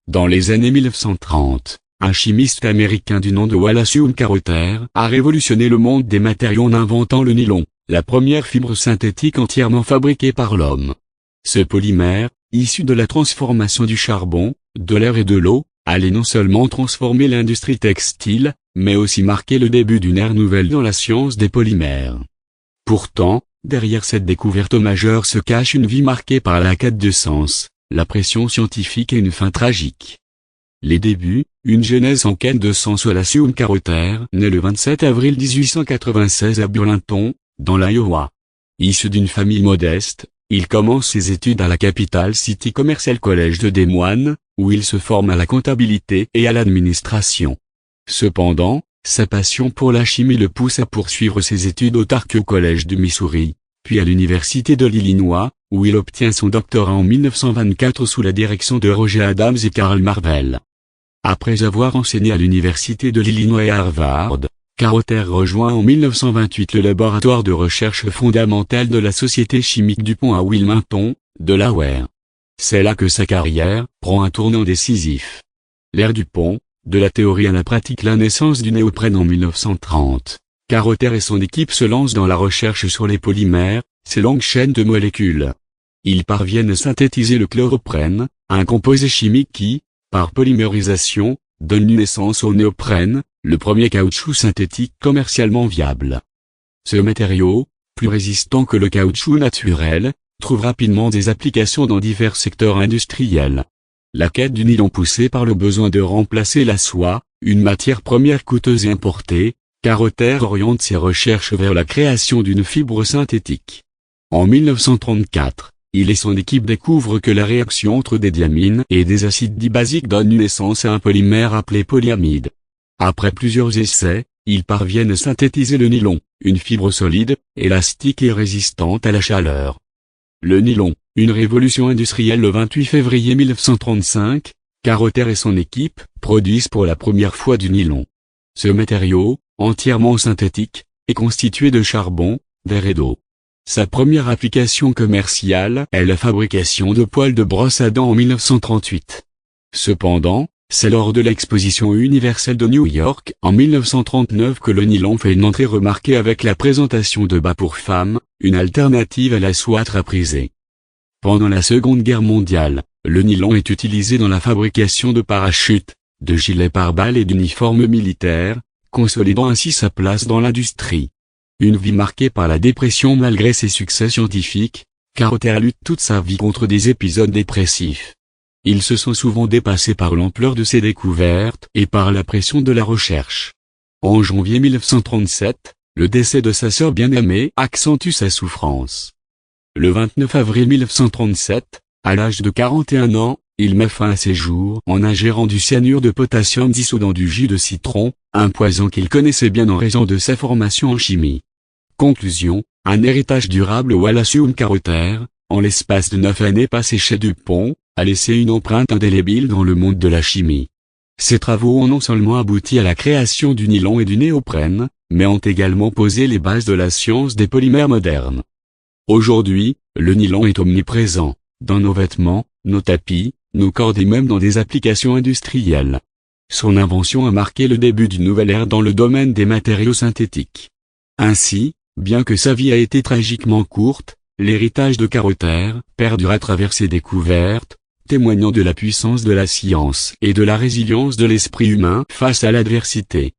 Dans les années 1930, un chimiste américain du nom de Wallace Carothers a révolutionné le monde des matériaux en inventant le nylon, la première fibre synthétique entièrement fabriquée par l'homme. Ce polymère, issu de la transformation du charbon, de l'air et de l'eau, allait non seulement transformer l'industrie textile, mais aussi marquer le début d'une ère nouvelle dans la science des polymères. Pourtant, derrière cette découverte majeure se cache une vie marquée par la quête de sens, la pression scientifique et une fin tragique. Les débuts, une jeunesse en quête de sens. Wallace Carothers naît le 27 avril 1896 à Burlington, dans l'Iowa. Issu d'une famille modeste, il commence ses études à la Capital City Commercial College de Des Moines, où il se forme à la comptabilité et à l'administration. Cependant, sa passion pour la chimie le pousse à poursuivre ses études au Tarkio College du Missouri, puis à l'Université de l'Illinois, où il obtient son doctorat en 1924 sous la direction de Roger Adams et Carl Marvell. Après avoir enseigné à l'Université de l'Illinois et à Harvard, Carothers rejoint en 1928 le laboratoire de recherche fondamentale de la Société chimique DuPont à Wilmington, Delaware. C'est là que sa carrière prend un tournant décisif. L'ère DuPont, de la théorie à la pratique. La naissance du néoprène en 1930. Carothers et son équipe se lancent dans la recherche sur les polymères, ces longues chaînes de molécules. Ils parviennent à synthétiser le chloroprène, un composé chimique qui, par polymérisation, donne naissance au néoprène, le premier caoutchouc synthétique commercialement viable. Ce matériau, plus résistant que le caoutchouc naturel, trouve rapidement des applications dans divers secteurs industriels. La quête du nylon poussée par le besoin de remplacer la soie, une matière première coûteuse et importée, Carothers oriente ses recherches vers la création d'une fibre synthétique. En 1934, il et son équipe découvrent que la réaction entre des diamines et des acides dibasiques donne naissance à un polymère appelé polyamide. Après plusieurs essais, ils parviennent à synthétiser le nylon, une fibre solide, élastique et résistante à la chaleur. Le nylon, une révolution industrielle. Le 28 février 1935, Carothers et son équipe produisent pour la première fois du nylon. Ce matériau, entièrement synthétique, est constitué de charbon, d'air et d'eau. Sa première application commerciale est la fabrication de poils de brosse à dents en 1938. Cependant, c'est lors de l'exposition universelle de New York en 1939 que le nylon fait une entrée remarquée avec la présentation de bas pour femmes, une alternative à la soie très prisée. Pendant la Seconde Guerre mondiale, le nylon est utilisé dans la fabrication de parachutes, de gilets pare-balles et d'uniformes militaires, consolidant ainsi sa place dans l'industrie. Une vie marquée par la dépression. Malgré ses succès scientifiques, Carothers lutte toute sa vie contre des épisodes dépressifs. Il se sent souvent dépassé par l'ampleur de ses découvertes et par la pression de la recherche. En janvier 1937, le décès de sa sœur bien-aimée accentue sa souffrance. Le 29 avril 1937, à l'âge de 41 ans, il met fin à ses jours en ingérant du cyanure de potassium dissous dans du jus de citron, un poison qu'il connaissait bien en raison de sa formation en chimie. Conclusion, un héritage durable. Wallace Carothers, en l'espace de 9 années passées chez DuPont, a laissé une empreinte indélébile dans le monde de la chimie. Ses travaux ont non seulement abouti à la création du nylon et du néoprène, mais ont également posé les bases de la science des polymères modernes. Aujourd'hui, le nylon est omniprésent, dans nos vêtements, nos tapis, nos cordes et même dans des applications industrielles. Son invention a marqué le début d'une nouvelle ère dans le domaine des matériaux synthétiques. Ainsi, bien que sa vie a été tragiquement courte, l'héritage de Carothers perdure à travers ses découvertes, témoignant de la puissance de la science et de la résilience de l'esprit humain face à l'adversité.